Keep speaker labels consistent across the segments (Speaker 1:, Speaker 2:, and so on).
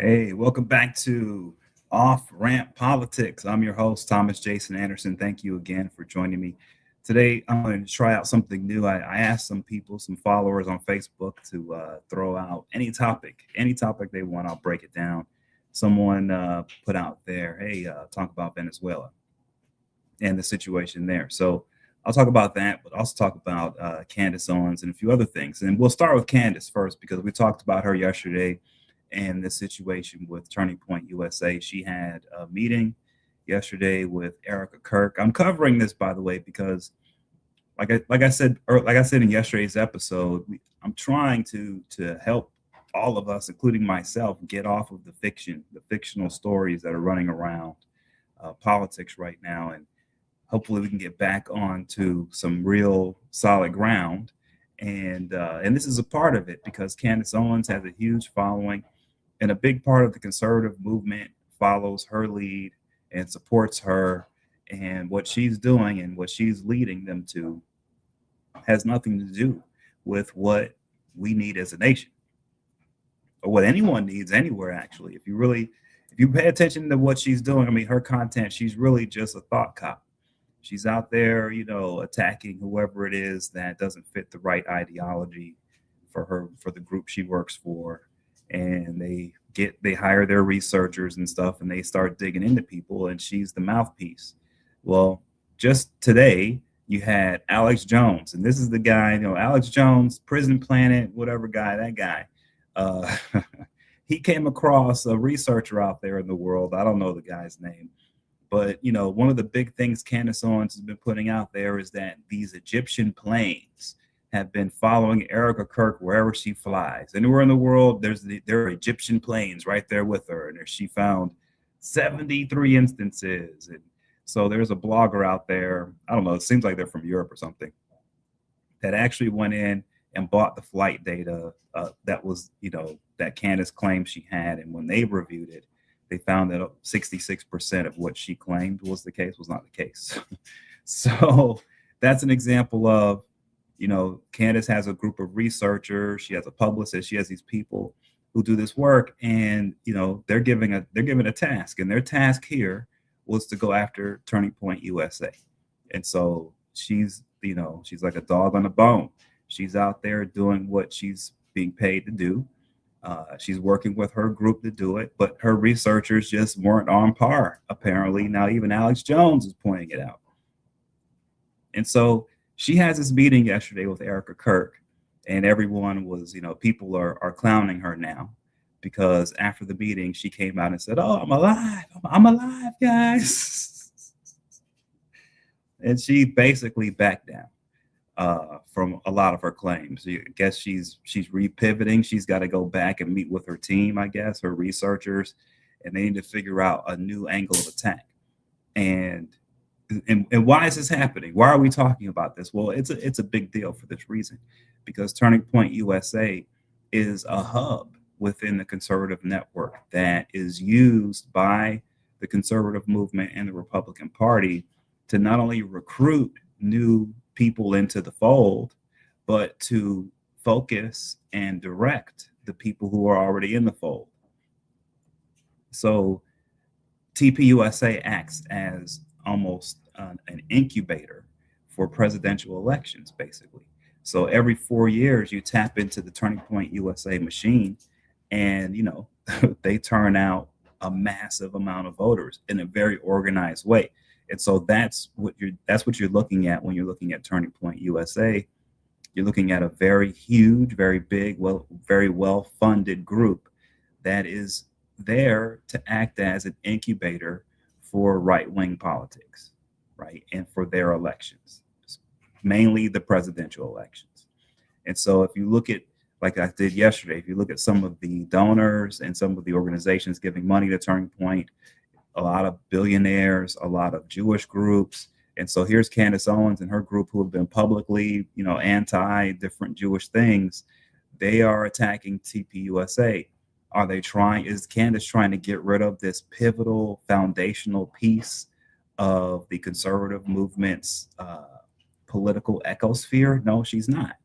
Speaker 1: Hey, welcome back to Off Ramp Politics. I'm your host, Thomas Jason Anderson. Thank you again for joining me. Today, I'm going to try out something new. I asked some people, some followers on Facebook to throw out any topic they want. I'll break it down. Someone put out there, hey, talk about Venezuela and the situation there. So I'll talk about that, but also talk about Candace Owens and a few other things. And we'll start with Candace first because we talked about her yesterday and the situation with Turning Point USA. She had a meeting yesterday with Erica Kirk. I'm covering this, by the way, because like I said in yesterday's episode, I'm trying to help all of us, including myself, get off of the fictional stories that are running around politics right now, and hopefully we can get back onto some real solid ground. And this is a part of it because Candace Owens has a huge following, and a big part of the conservative movement follows her lead and supports her. And what she's doing and what she's leading them to has nothing to do with what we need as a nation or what anyone needs anywhere, actually. If you pay attention to what she's doing, I mean, her content, she's really just a thought cop. She's out there, attacking whoever it is that doesn't fit the right ideology for her, for the group she works for. And they hire their researchers and stuff, and they start digging into people, and she's the mouthpiece. Well, just today you had Alex Jones, and this is the guy, Alex Jones, Prison Planet, whatever guy, that guy. Uh, he came across a researcher out there in the world. I don't know the guy's name, but one of the big things Candace Owens has been putting out there is that these Egyptian planes have been following Erica Kirk wherever she flies. Anywhere in the world, there are Egyptian planes right there with her, and she found 73 instances. And so there's a blogger out there. I don't know. It seems like they're from Europe or something that actually went in and bought the flight data that Candace claimed she had, and when they reviewed it, they found that 66% of what she claimed was the case was not the case. So that's an example of, Candace has a group of researchers, she has a publicist, she has these people who do this work, and they're given a task, and their task here was to go after Turning Point USA. And so she's like a dog on a bone. She's out there doing what she's being paid to do. She's working with her group to do it, but her researchers just weren't on par, apparently. Now, even Alex Jones is pointing it out. And so she has this meeting yesterday with Erica Kirk, and everyone was, people are clowning her now because after the meeting, she came out and said, "Oh, I'm alive. I'm alive, guys." And she basically backed down from a lot of her claims. I guess she's repivoting. She's got to go back and meet with her team, I guess, her researchers, and they need to figure out a new angle of attack. And why is this happening? Why are we talking about this? Well, it's a big deal for this reason, because Turning Point USA is a hub within the conservative network that is used by the conservative movement and the Republican Party to not only recruit new people into the fold, but to focus and direct the people who are already in the fold. So TPUSA acts as almost an incubator for presidential elections, basically. So every 4 years, you tap into the Turning Point USA machine, and they turn out a massive amount of voters in a very organized way. And so that's what you're looking at when you're looking at Turning Point USA. You're looking at a very huge, very big, very well funded group that is there to act as an incubator for right wing politics, right, and for their elections, mainly the presidential elections. And so if you look at, like I did yesterday, if you look at some of the donors and some of the organizations giving money to Turning Point, a lot of billionaires, a lot of Jewish groups. And so here's Candace Owens and her group who have been publicly, anti different Jewish things. They are attacking TPUSA. Is Candace trying to get rid of this pivotal foundational piece of the conservative movement's political ecosphere? No, she's not.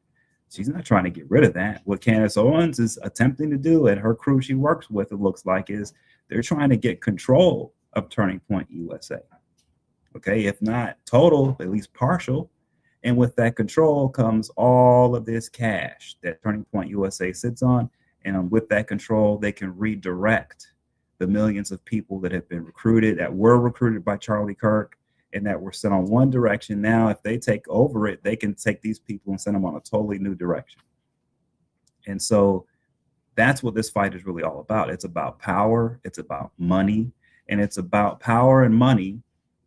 Speaker 1: She's not trying to get rid of that. What Candace Owens is attempting to do, and her crew she works with, it looks like, is they're trying to get control of Turning Point USA. Okay, if not total, at least partial. And with that control comes all of this cash that Turning Point USA sits on. And with that control, they can redirect the millions of people that have been recruited, that were recruited by Charlie Kirk, and that were sent on one direction. Now, if they take over it, they can take these people and send them on a totally new direction. And so that's what this fight is really all about. It's about power, it's about money, and it's about power and money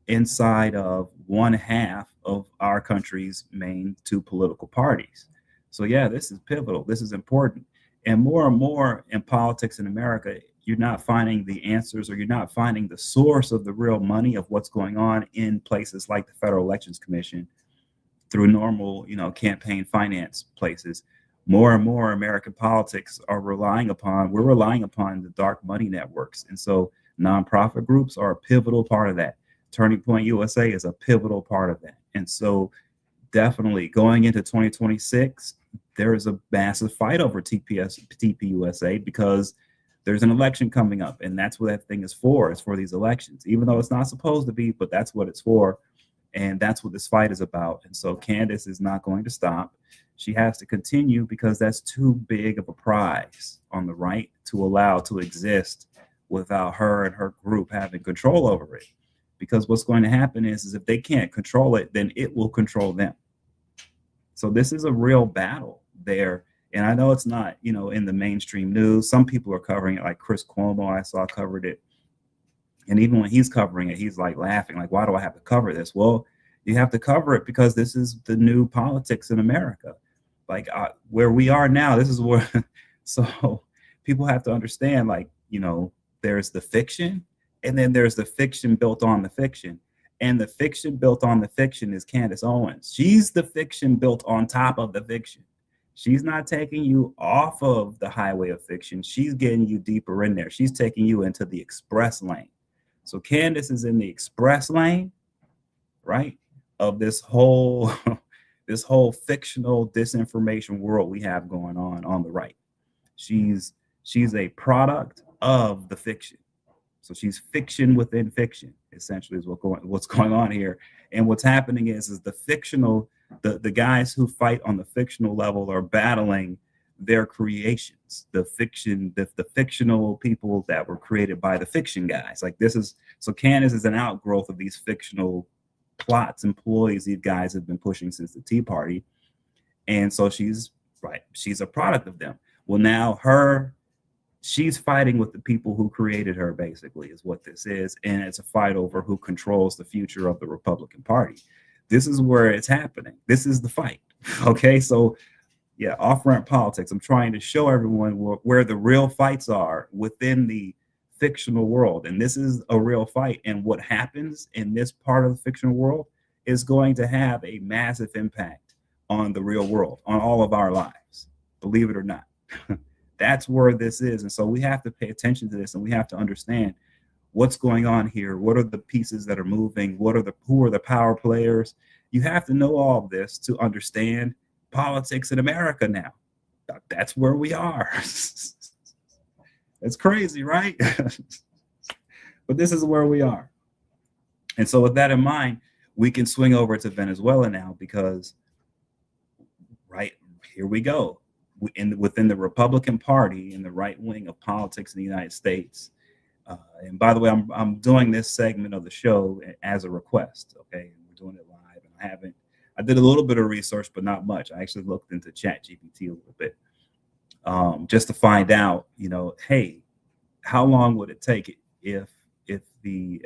Speaker 1: inside of one half of our country's main two political parties. So yeah, this is pivotal. This is important. And more in politics in America, you're not finding the answers, or you're not finding the source of the real money of what's going on in places like the Federal Elections Commission through normal, campaign finance places. More and more American politics we're relying upon the dark money networks. And so nonprofit groups are a pivotal part of that. Turning Point USA is a pivotal part of that. And so definitely going into 2026, there is a massive fight over TPUSA because there's an election coming up, and that's what that thing is for. It's for these elections, even though it's not supposed to be, but that's what it's for. And that's what this fight is about. And so Candace is not going to stop. She has to continue because that's too big of a prize on the right to allow to exist without her and her group having control over it. Because what's going to happen is if they can't control it, then it will control them. So this is a real battle there. And I know it's not, in the mainstream news. Some people are covering it, like Chris Cuomo, I saw covered it. And even when he's covering it, he's like laughing, like, why do I have to cover this? Well, you have to cover it because this is the new politics in America. Like where we are now, this is where, so people have to understand, like, there's the fiction, and then there's the fiction built on the fiction. And the fiction built on the fiction is Candace Owens. She's the fiction built on top of the fiction. She's not taking you off of the highway of fiction. She's getting you deeper in there. She's taking you into the express lane. So Candace is in the express lane, right, of this whole this whole fictional disinformation world we have going on the right. She's a product of the fiction. So she's fiction within fiction, essentially, is what's going on here. And what's happening is the fictional, the guys who fight on the fictional level are battling their creations, the fictional people that were created by the fiction guys. Like so Candace is an outgrowth of these fictional plots and ploys these guys have been pushing since the Tea Party. And so she's a product of them. Well, now she's fighting with the people who created her, basically, is what this is. And it's a fight over who controls the future of the Republican Party. This is where it's happening. This is the fight. Okay, so yeah, off-ramp politics. I'm trying to show everyone where the real fights are within the fictional world. And this is a real fight. And what happens in this part of the fictional world is going to have a massive impact on the real world, on all of our lives, believe it or not. That's where this is. And so we have to pay attention to this, and we have to understand what's going on here. What are the pieces that are moving? Who are the power players? You have to know all of this to understand politics in America now. That's where we are. It's crazy, right? But this is where we are. And so with that in mind, we can swing over to Venezuela now, because right here we go. Within the Republican Party, in the right wing of politics in the United States. And by the way, I'm doing this segment of the show as a request. Okay, we're doing it live, and I did a little bit of research, but not much. I actually looked into ChatGPT a little bit, just to find out, hey, how long would it take if the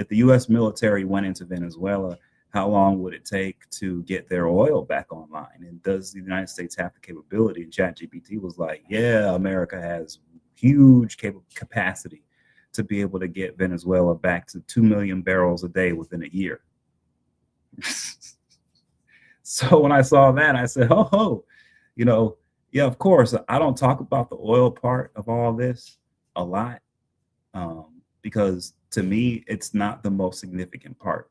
Speaker 1: U.S. military went into Venezuela? How long would it take to get their oil back online? And does the United States have the capability? And ChatGPT was like, yeah, America has huge capacity to be able to get Venezuela back to 2 million barrels a day within a year. So when I saw that, I said, yeah, of course. I don't talk about the oil part of all this a lot, because to me, it's not the most significant part.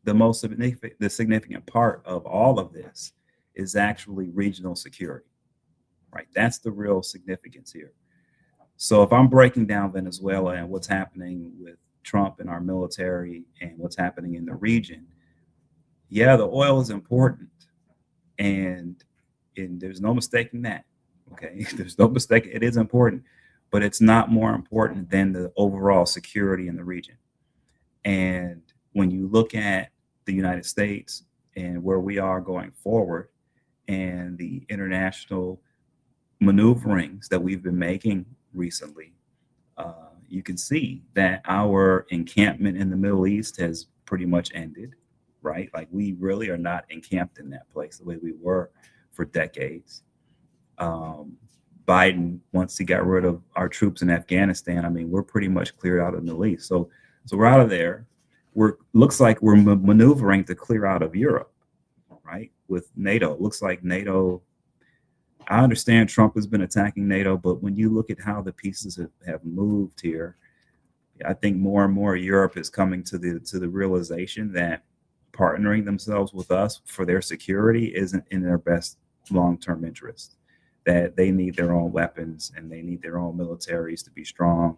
Speaker 1: The significant part of all of this is actually regional security, right? That's the real significance here. So if I'm breaking down Venezuela and what's happening with Trump and our military and what's happening in the region, yeah, the oil is important, and there's no mistaking that. Okay, there's no mistake. It is important, but it's not more important than the overall security in the region. And when you look at the United States and where we are going forward, and the international maneuverings that we've been making recently, you can see that our encampment in the Middle East has pretty much ended, right? Like, we really are not encamped in that place the way we were for decades. Biden, once he got rid of our troops in Afghanistan, I mean, we're pretty much cleared out of the Middle East. So we're out of there. Looks like we're maneuvering to clear out of Europe, right? With NATO, it looks like NATO. I understand Trump has been attacking NATO, but when you look at how the pieces have moved here, I think more and more Europe is coming to the realization that partnering themselves with us for their security isn't in their best long-term interest, that they need their own weapons and they need their own militaries to be strong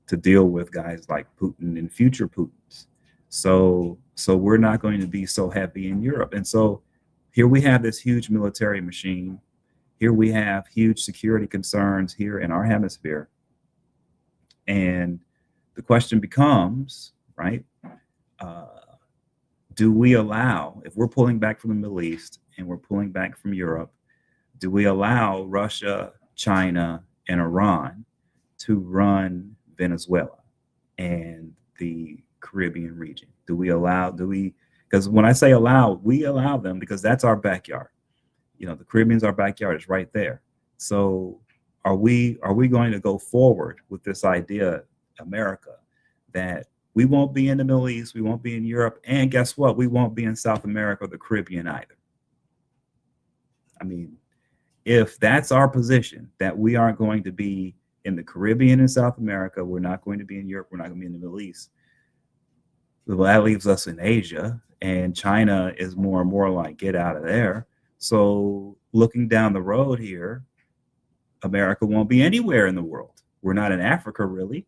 Speaker 1: to deal with guys like Putin and future Putins. So we're not going to be so heavy in Europe. And so here we have this huge military machine. Here we have huge security concerns here in our hemisphere. And the question becomes, right, do we allow, if we're pulling back from the Middle East and we're pulling back from Europe, do we allow Russia, China, and Iran to run Venezuela and the Caribbean region? Because when I say allow, we allow them because that's our backyard. The Caribbean's our backyard. It's right there. So are we going to go forward with this idea, America, that we won't be in the Middle East, we won't be in Europe, and guess what? We won't be in South America or the Caribbean either. I mean, if that's our position, that we aren't going to be in the Caribbean and South America, we're not going to be in Europe, we're not going to be in the Middle East, well, that leaves us in Asia, and China is more and more like, get out of there. So looking down the road here, America won't be anywhere in the world. We're not in Africa, really,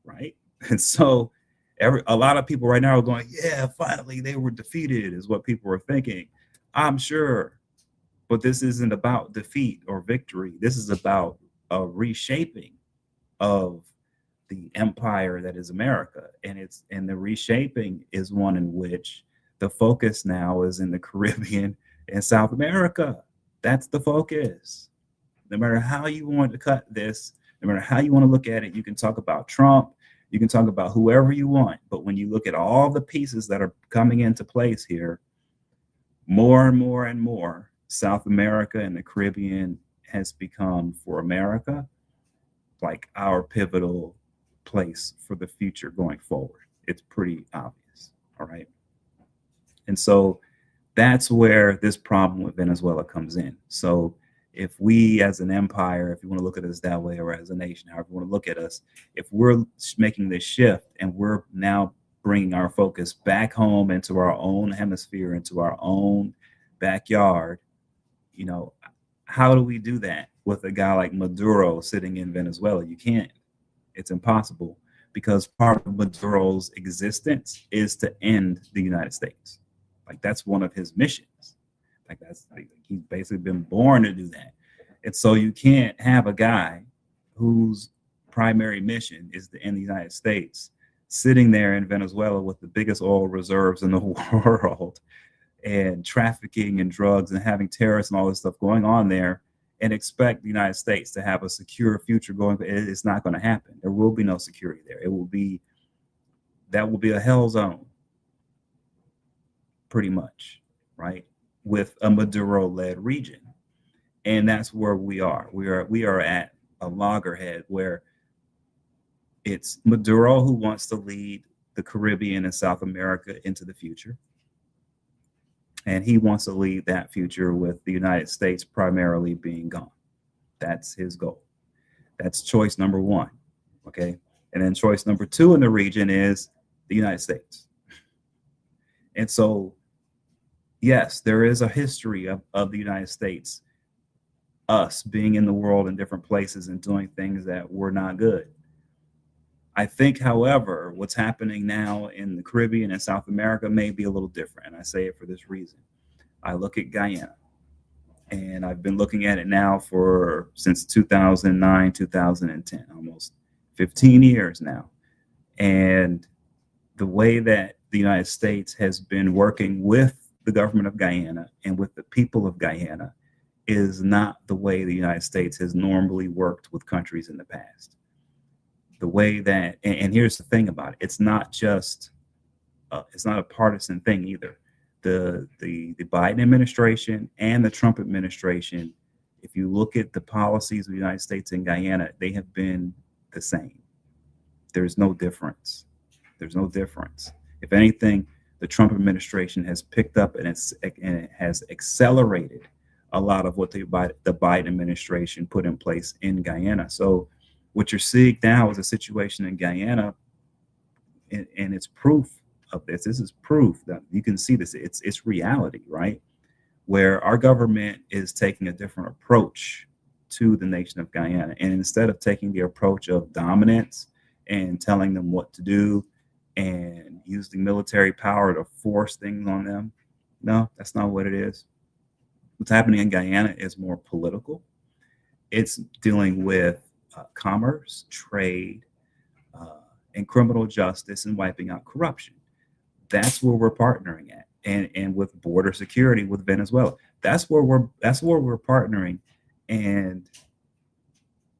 Speaker 1: right? And so a lot of people right now are going, yeah, finally they were defeated, is what people are thinking. I'm sure. But this isn't about defeat or victory. This is about a reshaping of the empire that is America. And the reshaping is one in which the focus now is in the Caribbean and South America. That's the focus. No matter how you want to cut this, no matter how you want to look at it, you can talk about Trump, you can talk about whoever you want. But when you look at all the pieces that are coming into place here, more and more and more, South America and the Caribbean has become, for America, like our pivotal place for the future going forward. It's pretty obvious. All right. And so that's where this problem with Venezuela comes in. So if we as an empire, if you want to look at us that way, or as a nation, however you want to look at us, if we're making this shift and we're now bringing our focus back home into our own hemisphere, into our own backyard, how do we do that with a guy like Maduro sitting in Venezuela? You can't. It's impossible, because part of Maduro's existence is to end the United States. Like, that's one of his missions. He's basically been born to do that. And so you can't have a guy whose primary mission is to end the United States sitting there in Venezuela with the biggest oil reserves in the world, and trafficking and drugs and having terrorists and all this stuff going on there, and expect the United States to have a secure future going. It's not going to happen. There will be no security there. That will be a hell zone, pretty much, right? With a Maduro-led region. And that's where we are. We are at a loggerhead where it's Maduro who wants to lead the Caribbean and South America into the future. And he wants to lead that future with the United States primarily being gone. That's his goal. That's choice number one, okay? And then choice number two in the region is the United States. And so yes, there is a history of the United States, us being in the world in different places and doing things that were not good. I think, however, what's happening now in the Caribbean and South America may be a little different. And I say it for this reason. I look at Guyana, and I've been looking at it now for since 2009, 2010, almost 15 years now. And the way that the United States has been working with the government of Guyana and with the people of Guyana is not the way the United States has normally worked with countries in the past. The way that, and here's the thing about it, it's not a partisan thing either. The Biden administration and the Trump administration, if you look at the policies of the United States in Guyana, they have been the same. There's no difference. There's no difference. If anything, the Trump administration has picked up and it has accelerated a lot of what the Biden administration put in place in Guyana. So what you're seeing now is a situation in Guyana, and it's proof of this. This is proof that you can see this. It's reality, right? Where our government is taking a different approach to the nation of Guyana. And instead of taking the approach of dominance and telling them what to do and using military power to force things on them, no, that's not what it is. What's happening in Guyana is more political. It's dealing with commerce, trade, and criminal justice, and wiping out corruption. That's where we're partnering at, and with border security with Venezuela. That's where we're partnering, and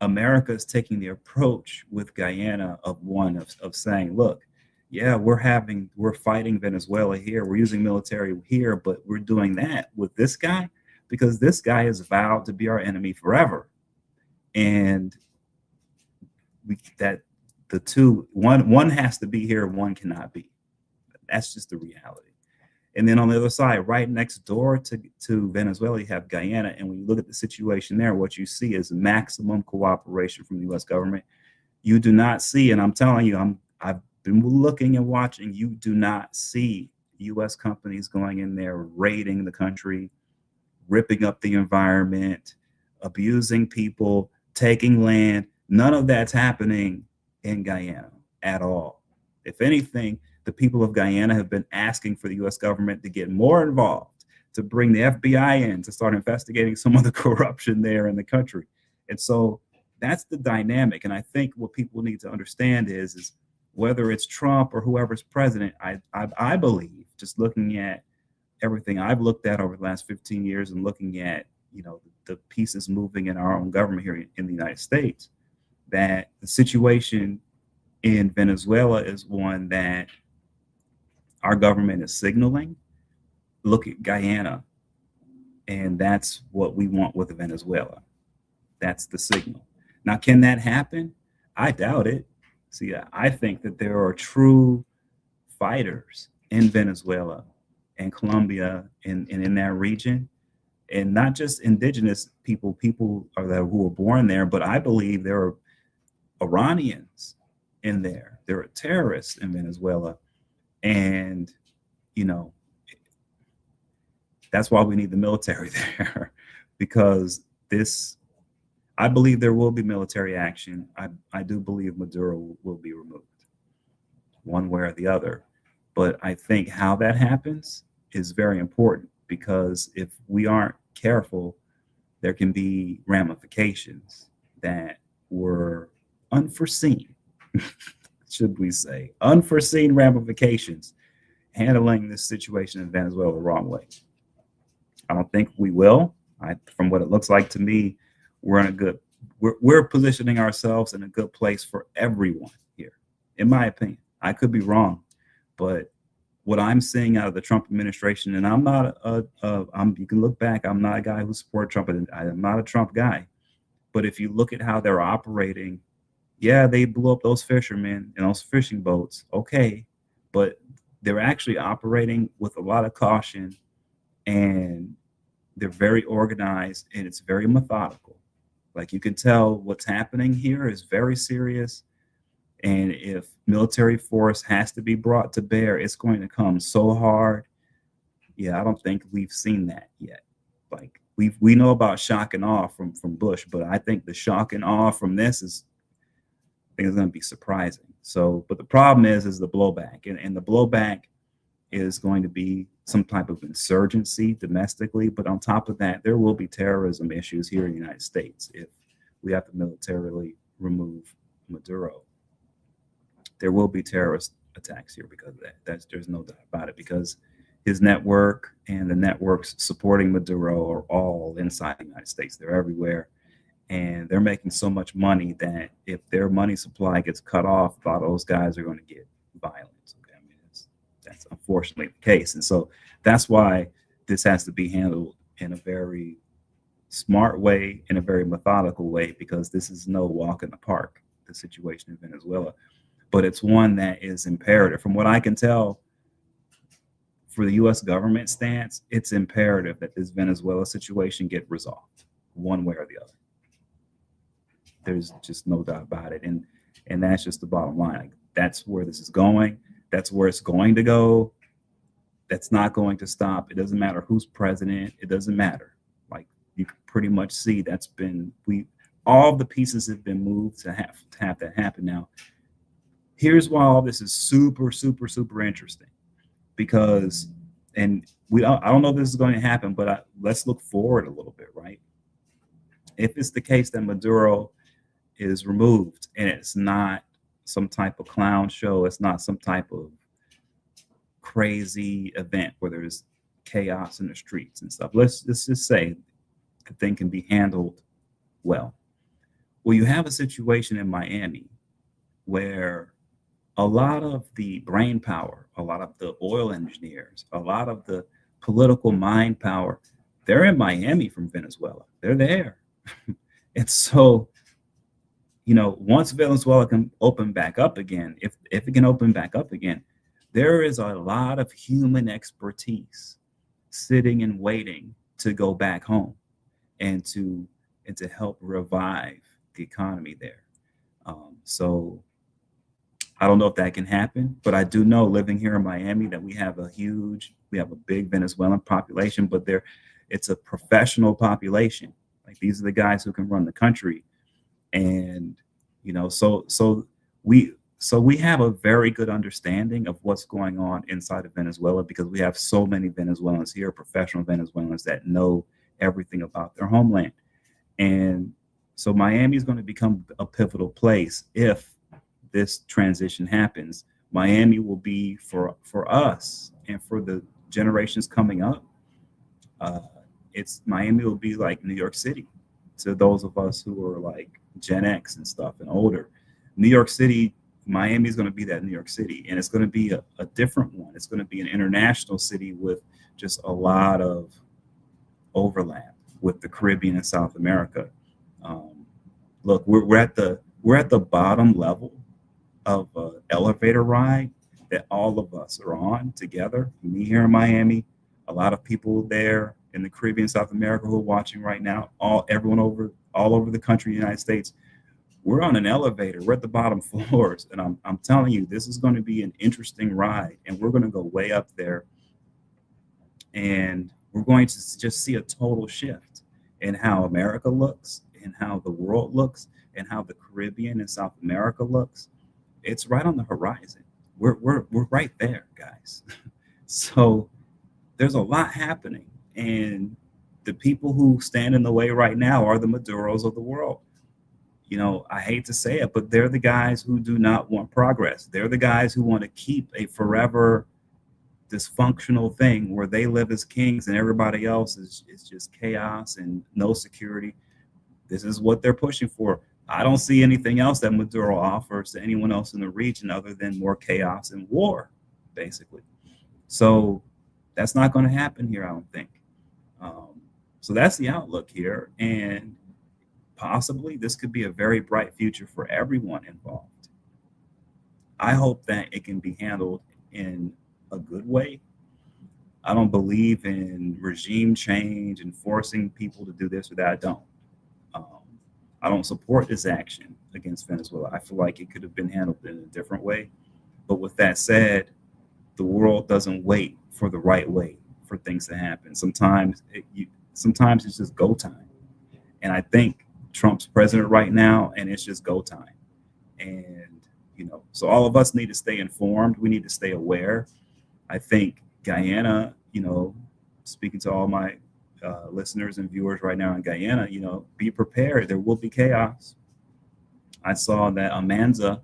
Speaker 1: America is taking the approach with Guyana of saying, look, yeah, we're fighting Venezuela here, we're using military here, but we're doing that with this guy because this guy is vowed to be our enemy forever, and one has to be here, one cannot be. That's just the reality. And then on the other side, right next door to Venezuela, you have Guyana. And when you look at the situation there, what you see is maximum cooperation from the U.S. government. You do not see, and I'm telling you, I've been looking and watching, you do not see U.S. companies going in there, raiding the country, ripping up the environment, abusing people, taking land. None of that's happening in Guyana at all. If anything, the people of Guyana have been asking for the U.S. government to get more involved, to bring the FBI in, to start investigating some of the corruption there in the country. And so that's the dynamic. And I think what people need to understand is whether it's Trump or whoever's president, I believe, just looking at everything I've looked at over the last 15 years and looking at, the pieces moving in our own government here in the United States, that the situation in Venezuela is one that our government is signaling. Look at Guyana, and that's what we want with Venezuela. That's the signal. Now, can that happen? I doubt it. See, I think that there are true fighters in Venezuela and Colombia and in that region, and not just indigenous people who were born there, but I believe there are Iranians in there. There are terrorists in Venezuela. And, that's why we need the military there, because I believe there will be military action. I do believe Maduro will be removed one way or the other. But I think how that happens is very important, because if we aren't careful, there can be ramifications that were unforeseen, should we say, unforeseen ramifications, handling this situation in Venezuela the wrong way. I don't think we will. From what it looks like to me, we're positioning ourselves in a good place for everyone here, in my opinion. I could be wrong, but what I'm seeing out of the Trump administration, and I'm not you can look back, I'm not a guy who supports Trump, and I'm not a Trump guy, but if you look at how they're operating, yeah, they blew up those fishermen and those fishing boats, okay, but they're actually operating with a lot of caution, and they're very organized, and it's very methodical. Like, you can tell what's happening here is very serious. And if military force has to be brought to bear, it's going to come so hard. Yeah, I don't think we've seen that yet. Like we know about shock and awe from Bush, but I think the shock and awe from this is I think it's going to be surprising. So, but the problem is the blowback, and the blowback is going to be some type of insurgency domestically. But on top of that, there will be terrorism issues here in the United States if we have to militarily remove Maduro. There will be terrorist attacks here because of that. There's no doubt about it, because his network and the networks supporting Maduro are all inside the United States. They're everywhere. And they're making so much money that if their money supply gets cut off, a lot of those guys are going to get violent. Okay? I mean, that's unfortunately the case. And so that's why this has to be handled in a very smart way, in a very methodical way, because this is no walk in the park, the situation in Venezuela. But it's one that is imperative. From what I can tell, for the U.S. government stance, it's imperative that this Venezuela situation get resolved one way or the other. There's just no doubt about it. And that's just the bottom line. Like, that's where this is going. That's where it's going to go. That's not going to stop. It doesn't matter who's president. It doesn't matter. Like, you can pretty much see all the pieces have been moved to have that happen. Now, here's why all this is super, super, super interesting. Because, and I don't know if this is going to happen, but let's look forward a little bit, right? If it's the case that Maduro is removed and it's not some type of clown show, it's not some type of crazy event where there's chaos in the streets and stuff. Let's just say the thing can be handled well. Well, you have a situation in Miami where a lot of the brain power, a lot of the oil engineers, a lot of the political mind power, they're in Miami from Venezuela. They're there. And so, once Venezuela can open back up again, if it can open back up again, there is a lot of human expertise sitting and waiting to go back home and to help revive the economy there. So I don't know if that can happen, but I do know, living here in Miami, that we have a big Venezuelan population, but it's a professional population. Like, these are the guys who can run the country. And, so we have a very good understanding of what's going on inside of Venezuela, because we have so many Venezuelans here, professional Venezuelans, that know everything about their homeland. And so Miami is going to become a pivotal place if this transition happens. Miami will be for us and for the generations coming up. Miami will be like New York City to those of us who are like Gen X and stuff and older. New York City, Miami is going to be that New York City, and it's going to be a different one. It's going to be an international city with just a lot of overlap with the Caribbean and South America. Look, we're at the bottom level of an elevator ride that all of us are on together. Me here in Miami, a lot of people there in the Caribbean, South America who are watching right now, everyone all over the country, United States. We're on an elevator. We're at the bottom floors, and I'm telling you, this is going to be an interesting ride, and we're going to go way up there, and we're going to just see a total shift in how America looks, and how the world looks, and how the Caribbean and South America looks. It's right on the horizon. We're right there, guys. So there's a lot happening, and the people who stand in the way right now are the Maduros of the world. I hate to say it, but they're the guys who do not want progress. They're the guys who want to keep a forever dysfunctional thing where they live as kings and everybody else is just chaos and no security. This is what they're pushing for. I don't see anything else that Maduro offers to anyone else in the region other than more chaos and war, basically. So that's not going to happen here, I don't think. So that's the outlook here. And possibly this could be a very bright future for everyone involved. I hope that it can be handled in a good way. I don't believe in regime change and forcing people to do this or that. I don't. I don't support this action against Venezuela. I feel like it could have been handled in a different way. But with that said, the world doesn't wait for the right way for things to happen. Sometimes it's just go time, and I think Trump's president right now, and it's just go time. And so all of us need to stay informed. We need to stay aware. I think Guyana, speaking to all my listeners and viewers right now in Guyana, be prepared. There will be chaos. I saw that Amanza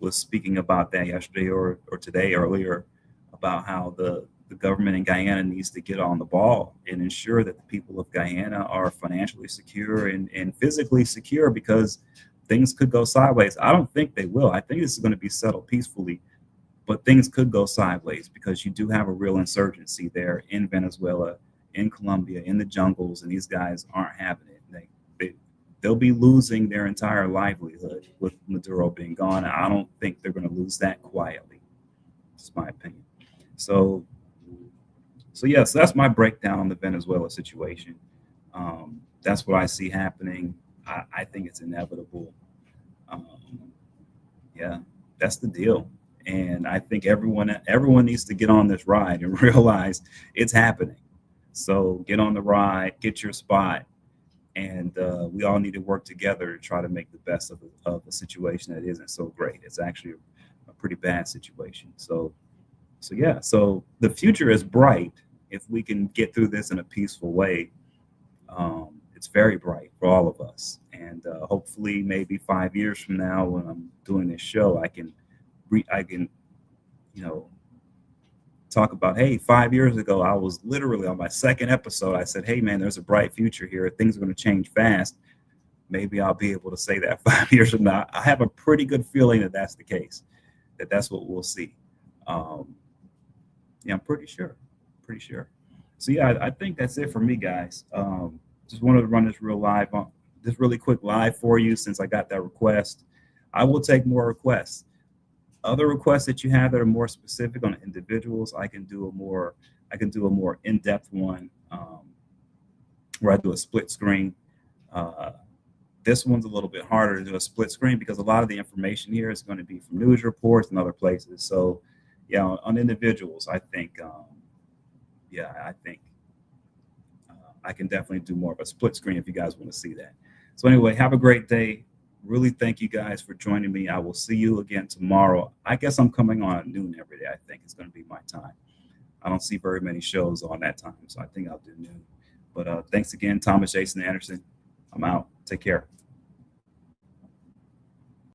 Speaker 1: was speaking about that yesterday or today earlier about how the government in Guyana needs to get on the ball and ensure that the people of Guyana are financially secure and physically secure, because things could go sideways. I don't think they will. I think this is going to be settled peacefully, but things could go sideways because you do have a real insurgency there in Venezuela, in Colombia, in the jungles, and these guys aren't having it. They'll be losing their entire livelihood with Maduro being gone. I don't think they're going to lose that quietly. That's my opinion. So yes, that's my breakdown on the Venezuela situation. That's what I see happening. I think it's inevitable. Um, yeah, that's the deal. And I think everyone needs to get on this ride and realize it's happening. So get on the ride, get your spot, and we all need to work together to try to make the best of a situation that isn't so great. It's actually a pretty bad situation. So yeah, so the future is bright if we can get through this in a peaceful way. It's very bright for all of us, and hopefully, maybe 5 years from now, when I'm doing this show, I can, you know, talk about, hey, 5 years ago, I was literally on my second episode. I said, hey, man, there's a bright future here. Things are going to change fast. Maybe I'll be able to say that 5 years from now. I have a pretty good feeling that that's the case, that that's what we'll see. Yeah, I'm pretty sure. Pretty sure. So yeah, I think that's it for me, guys. Just wanted to run this really quick live for you since I got that request. I will take more requests. Other requests that you have that are more specific on individuals, I can do a more in-depth one, where I do a split screen. This one's a little bit harder to do a split screen because a lot of the information here is going to be from news reports and other places. So yeah, on individuals, I think, I can definitely do more of a split screen if you guys want to see that. So anyway, have a great day. Really thank you guys for joining me. I will see you again tomorrow. I guess I'm coming on at noon every day. I think it's going to be my time. I don't see very many shows on that time, so I think I'll do noon. But thanks again, Thomas Jason Anderson. I'm out. Take care.